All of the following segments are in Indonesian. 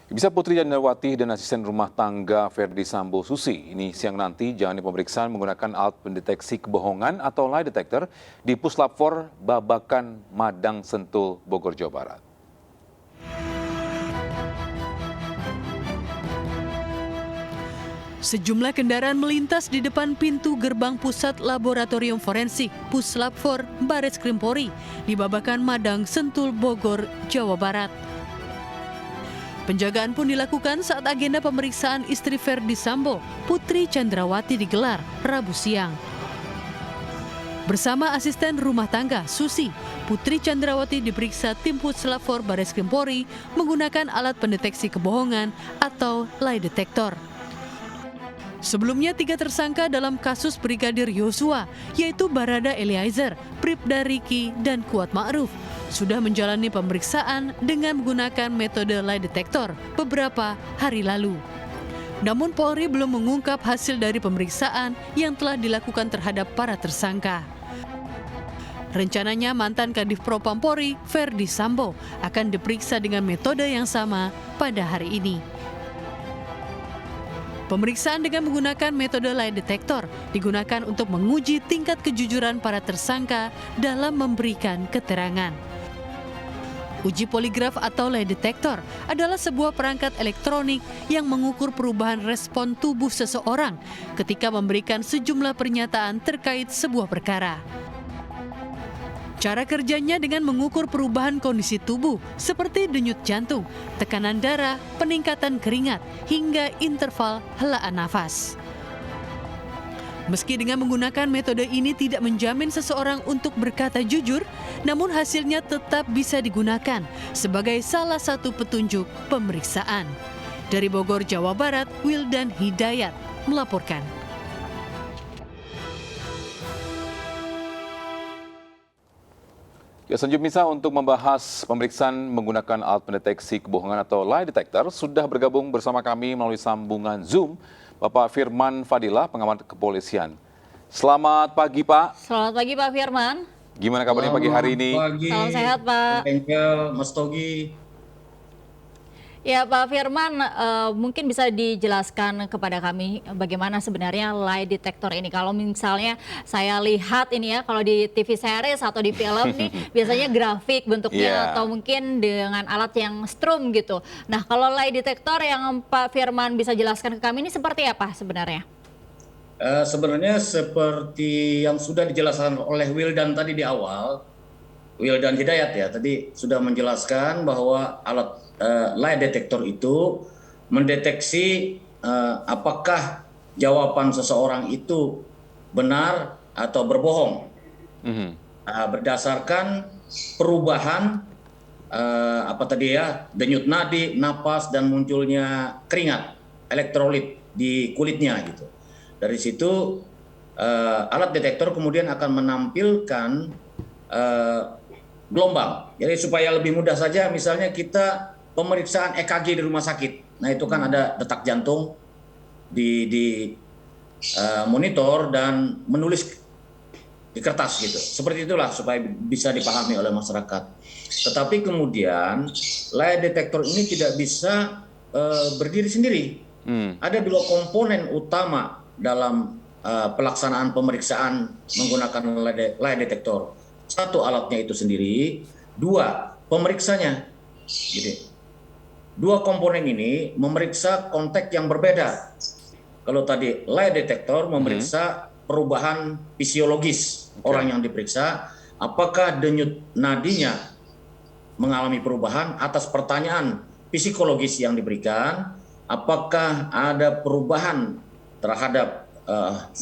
Bisa Putri Candrawati dan asisten rumah tangga Ferdi Sambo Susi ini siang nanti jalani pemeriksaan menggunakan alat pendeteksi kebohongan atau lie detector di Puslap 4 Babakan Madang Sentul, Bogor, Jawa Barat. Sejumlah kendaraan melintas di depan pintu gerbang Pusat Laboratorium Forensik Puslap 4 Baris Krim Polri di Babakan Madang Sentul, Bogor, Jawa Barat. Penjagaan pun dilakukan saat agenda pemeriksaan istri Ferdi Sambo, Putri Candrawati digelar Rabu siang. Bersama asisten rumah tangga Susi, Putri Candrawati diperiksa tim Puslap 4 Baris Krim Polri menggunakan alat pendeteksi kebohongan atau lie detector. Sebelumnya 3 tersangka dalam kasus Brigadir Yosua, yaitu Barada Eliezer, Bribda Riki, dan Kuat Ma'ruf, sudah menjalani pemeriksaan dengan menggunakan metode lie detector beberapa hari lalu. Namun Polri belum mengungkap hasil dari pemeriksaan yang telah dilakukan terhadap para tersangka. Rencananya mantan Kadif Propam Polri, Ferdi Sambo, akan diperiksa dengan metode yang sama pada hari ini. Pemeriksaan dengan menggunakan metode lie detector digunakan untuk menguji tingkat kejujuran para tersangka dalam memberikan keterangan. Uji poligraf atau lie detector adalah sebuah perangkat elektronik yang mengukur perubahan respon tubuh seseorang ketika memberikan sejumlah pernyataan terkait sebuah perkara. Cara kerjanya dengan mengukur perubahan kondisi tubuh seperti denyut jantung, tekanan darah, peningkatan keringat, hingga interval helaan nafas. Meski dengan menggunakan metode ini tidak menjamin seseorang untuk berkata jujur, namun hasilnya tetap bisa digunakan sebagai salah satu petunjuk pemeriksaan. Dari Bogor, Jawa Barat, Wildan Hidayat melaporkan. Ya, selanjutnya untuk membahas pemeriksaan menggunakan alat pendeteksi kebohongan atau lie detector sudah bergabung bersama kami melalui sambungan Zoom Bapak Firman Fadilah, pengamat kepolisian. Selamat pagi, Pak. Selamat pagi, Pak Firman. Gimana kabarnya pagi hari ini? Pagi, Salam sehat, Pak. Engkel, Mas Togi. Ya, Pak Firman, mungkin bisa dijelaskan kepada kami bagaimana sebenarnya lie detector ini. Kalau misalnya saya lihat ini ya, kalau di TV series atau di film nih biasanya grafik bentuknya atau mungkin dengan alat yang strum gitu. Nah, kalau lie detector yang Pak Firman bisa jelaskan ke kami ini seperti apa sebenarnya? Sebenarnya seperti yang sudah dijelaskan oleh Wildan tadi di awal, Wildan Hidayat ya, tadi sudah menjelaskan bahwa alat lie detector itu mendeteksi apakah jawaban seseorang itu benar atau berbohong berdasarkan perubahan denyut nadi, napas, dan munculnya keringat, elektrolit di kulitnya gitu. Dari situ alat detektor kemudian akan menampilkan gelombang. Jadi supaya lebih mudah saja, misalnya kita pemeriksaan EKG di rumah sakit. Nah, itu kan ada detak jantung di monitor dan menulis di kertas gitu. Seperti itulah supaya bisa dipahami oleh masyarakat. Tetapi kemudian lie detector ini tidak bisa berdiri sendiri. Ada 2 komponen utama dalam pelaksanaan pemeriksaan menggunakan lie detector. 1 alatnya itu sendiri, 2 pemeriksanya. Gitu. 2 komponen ini memeriksa konteks yang berbeda. Kalau tadi lie detector memeriksa perubahan fisiologis orang yang diperiksa, apakah denyut nadinya mengalami perubahan atas pertanyaan psikologis yang diberikan, apakah ada perubahan terhadap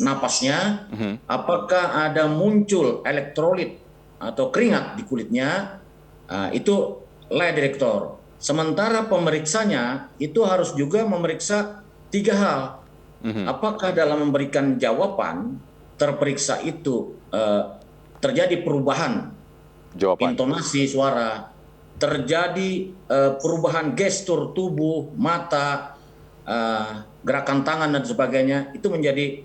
napasnya, apakah ada muncul elektrolit atau keringat di kulitnya, itu lie detector. Sementara pemeriksanya itu harus juga memeriksa 3 hal. Apakah dalam memberikan jawaban terperiksa itu terjadi perubahan intonasi suara, terjadi perubahan gestur tubuh, mata, gerakan tangan dan sebagainya, itu menjadi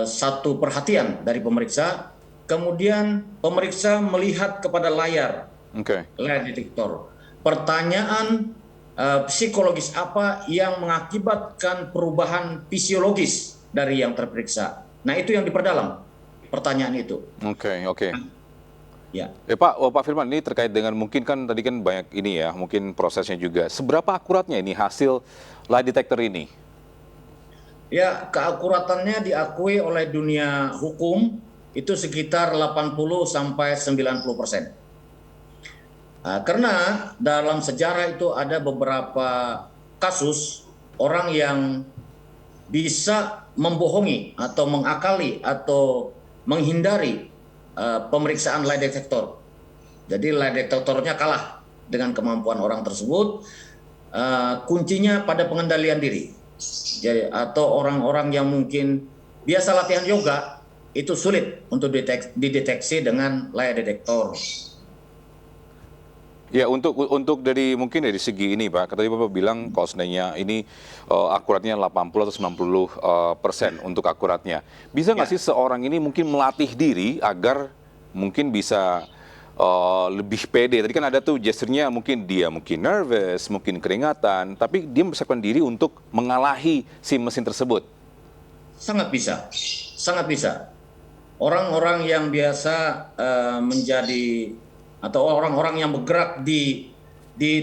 satu perhatian dari pemeriksa. Kemudian pemeriksa melihat kepada layar lie detector. Pertanyaan psikologis apa yang mengakibatkan perubahan fisiologis dari yang terperiksa. Nah, itu yang diperdalam pertanyaan itu. Oke. Ya. Pak Firman, ini terkait dengan mungkin kan tadi kan banyak ini ya, mungkin prosesnya juga. Seberapa akuratnya ini hasil lie detector ini? Ya, keakuratannya diakui oleh dunia hukum itu sekitar 80-90%. Karena dalam sejarah itu ada beberapa kasus orang yang bisa membohongi atau mengakali atau menghindari pemeriksaan lie detector. Jadi lie detectornya kalah dengan kemampuan orang tersebut. Kuncinya pada pengendalian diri. Jadi atau orang-orang yang mungkin biasa latihan yoga itu sulit untuk dideteksi dengan lie detector. Ya, untuk dari mungkin dari segi ini Pak, tadi Bapak bilang kalau seandainya ini akuratnya 80 atau 90% untuk akuratnya. Bisa nggak sih seorang ini mungkin melatih diri agar mungkin bisa lebih pede? Tadi kan ada tuh gesturnya, mungkin dia nervous, mungkin keringatan, tapi dia mempersiapkan diri untuk mengalahi si mesin tersebut. Sangat bisa, sangat bisa. Orang-orang yang biasa menjadi atau orang-orang yang bergerak di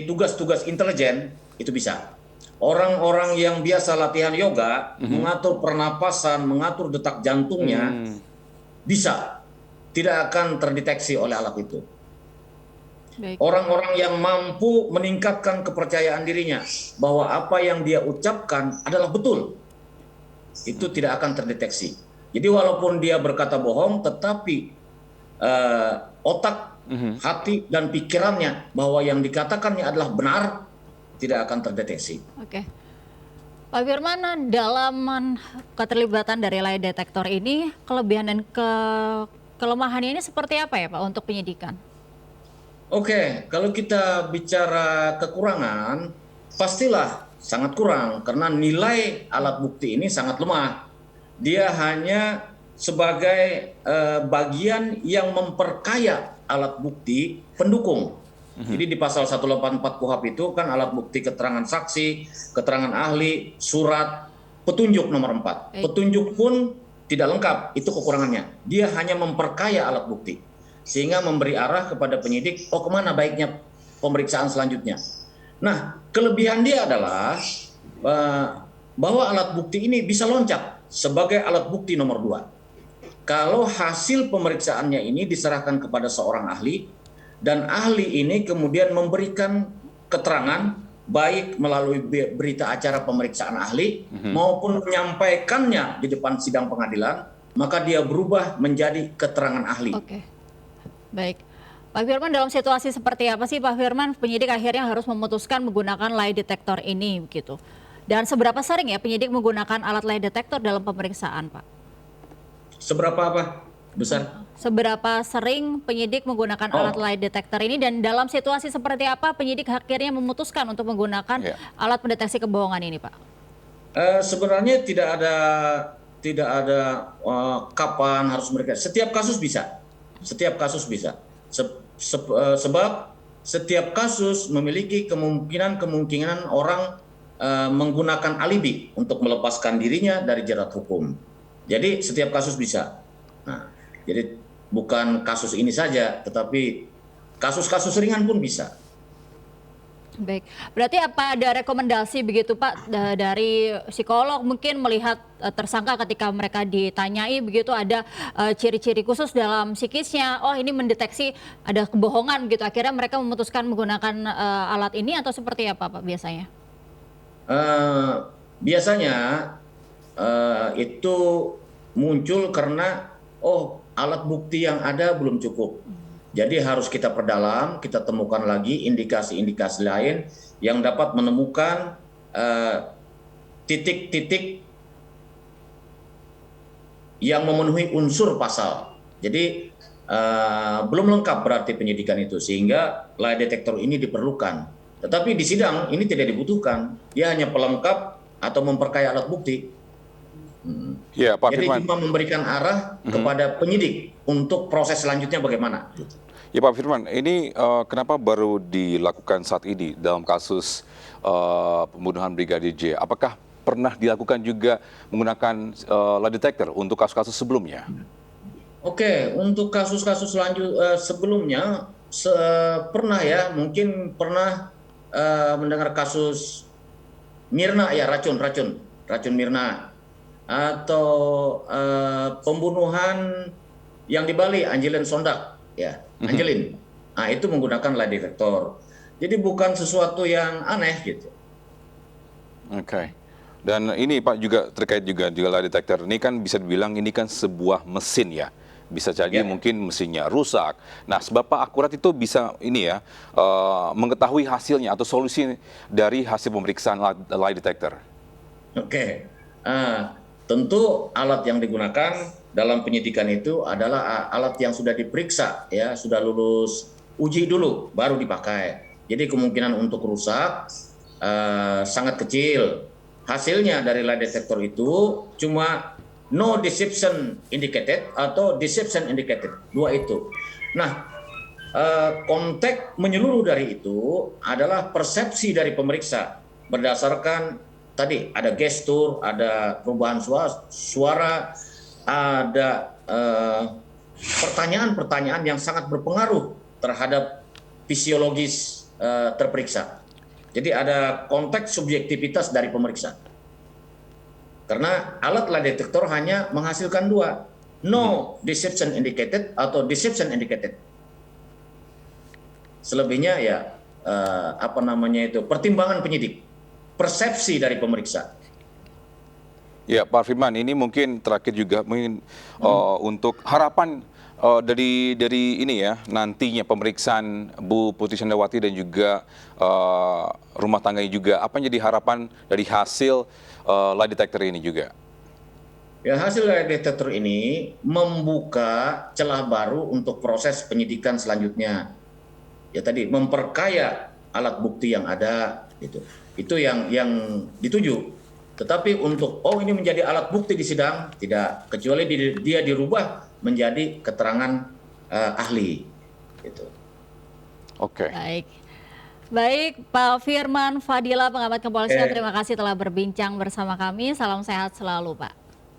tugas-tugas intelijen itu bisa. Orang-orang yang biasa latihan yoga, mengatur pernapasan, mengatur detak jantungnya, bisa. Tidak akan terdeteksi oleh alat itu. Orang-orang yang mampu meningkatkan kepercayaan dirinya bahwa apa yang dia ucapkan adalah betul, itu tidak akan terdeteksi. Jadi walaupun dia berkata bohong, tetapi otak, hati dan pikirannya bahwa yang dikatakannya adalah benar, tidak akan terdeteksi. Oke. Pak Firman, dalam keterlibatan dari lie detector ini, kelebihan dan kelemahannya ini seperti apa ya Pak untuk penyidikan? Oke, kalau kita bicara kekurangan, pastilah sangat kurang karena nilai alat bukti ini sangat lemah. Dia hanya sebagai bagian yang memperkaya alat bukti pendukung. Jadi di pasal 184 KUHP itu kan alat bukti keterangan saksi, keterangan ahli, surat, petunjuk nomor 4. Petunjuk pun tidak lengkap, itu kekurangannya. Dia hanya memperkaya alat bukti. Sehingga memberi arah kepada penyidik, oh kemana baiknya pemeriksaan selanjutnya. Nah, kelebihan dia adalah bahwa alat bukti ini bisa loncat sebagai alat bukti nomor 2. Kalau hasil pemeriksaannya ini diserahkan kepada seorang ahli, dan ahli ini kemudian memberikan keterangan, baik melalui berita acara pemeriksaan ahli, maupun menyampaikannya di depan sidang pengadilan, maka dia berubah menjadi keterangan ahli. Oke, baik. Pak Firman, dalam situasi seperti apa sih Pak Firman, penyidik akhirnya harus memutuskan menggunakan lie detector ini begitu? Dan seberapa sering ya penyidik menggunakan alat lie detector dalam pemeriksaan, Pak? Seberapa apa? Besar? Seberapa sering penyidik menggunakan alat lie detector ini, dan dalam situasi seperti apa penyidik akhirnya memutuskan untuk menggunakan alat pendeteksi kebohongan ini, Pak? Sebenarnya tidak ada kapan harus mereka. Setiap kasus bisa. Setiap kasus bisa. Sebab setiap kasus memiliki kemungkinan orang menggunakan alibi untuk melepaskan dirinya dari jerat hukum. Jadi setiap kasus bisa. Nah, jadi bukan kasus ini saja, tetapi kasus-kasus ringan pun bisa. Baik, berarti apa ada rekomendasi begitu Pak dari psikolog mungkin melihat tersangka ketika mereka ditanyai begitu, ada ciri-ciri khusus dalam psikisnya, oh ini mendeteksi ada kebohongan gitu, akhirnya mereka memutuskan menggunakan alat ini, atau seperti apa Pak biasanya? Biasanya itu muncul karena alat bukti yang ada belum cukup. Jadi harus kita perdalam, kita temukan lagi indikasi-indikasi lain yang dapat menemukan titik-titik yang memenuhi unsur pasal. Jadi belum lengkap berarti penyidikan itu, sehingga lie detector ini diperlukan. Tetapi di sidang ini tidak dibutuhkan, dia hanya pelengkap atau memperkaya alat bukti. Ya, Pak Jadi Firman, cuma memberikan arah kepada penyidik untuk proses selanjutnya bagaimana. Ya Pak Firman, ini kenapa baru dilakukan saat ini dalam kasus pembunuhan Brigadir J? Apakah pernah dilakukan juga menggunakan lie detector untuk kasus-kasus sebelumnya? Oke, untuk kasus-kasus sebelumnya pernah ya, mungkin pernah mendengar kasus Mirna ya, racun Mirna, atau pembunuhan yang di Bali, Angelin Sondak ya, Angelin. Nah, itu menggunakan lie detector. Jadi bukan sesuatu yang aneh gitu. Oke. Dan ini Pak juga terkait juga lie detector. Ini kan bisa dibilang ini kan sebuah mesin ya. Bisa jadi Ya. mungkin mesinnya rusak. Nah, seberapa akurat itu bisa ini ya mengetahui hasilnya atau solusi dari hasil pemeriksaan lie detector? Oke. Tentu alat yang digunakan dalam penyidikan itu adalah alat yang sudah diperiksa ya, sudah lulus uji dulu baru dipakai. Jadi kemungkinan untuk rusak sangat kecil. Hasilnya dari lie detector itu cuma no deception indicated atau deception indicated, dua itu. Nah, konteks menyeluruh dari itu adalah persepsi dari pemeriksa berdasarkan tadi ada gestur, ada perubahan suara, ada pertanyaan-pertanyaan yang sangat berpengaruh terhadap fisiologis terperiksa. Jadi ada konteks subjektivitas dari pemeriksa. Karena alat lie detector hanya menghasilkan dua, no deception indicated atau deception indicated. Selebihnya ya pertimbangan penyidik, persepsi dari pemeriksa. Ya, Pak Firman, ini mungkin terakhir juga mungkin untuk harapan dari ini ya nantinya pemeriksaan Bu Putri Chandrawati dan juga rumah tangganya juga apa yang jadi harapan dari hasil lie detector ini juga? Ya, hasil lie detector ini membuka celah baru untuk proses penyidikan selanjutnya. Ya tadi memperkaya alat bukti yang ada gitu. Itu yang dituju. Tetapi untuk ini menjadi alat bukti di sidang tidak, kecuali dia dirubah menjadi keterangan ahli gitu. Oke. Baik, Pak Firman Fadila, pengamat kepolisian, terima kasih telah berbincang bersama kami. Salam sehat selalu, Pak.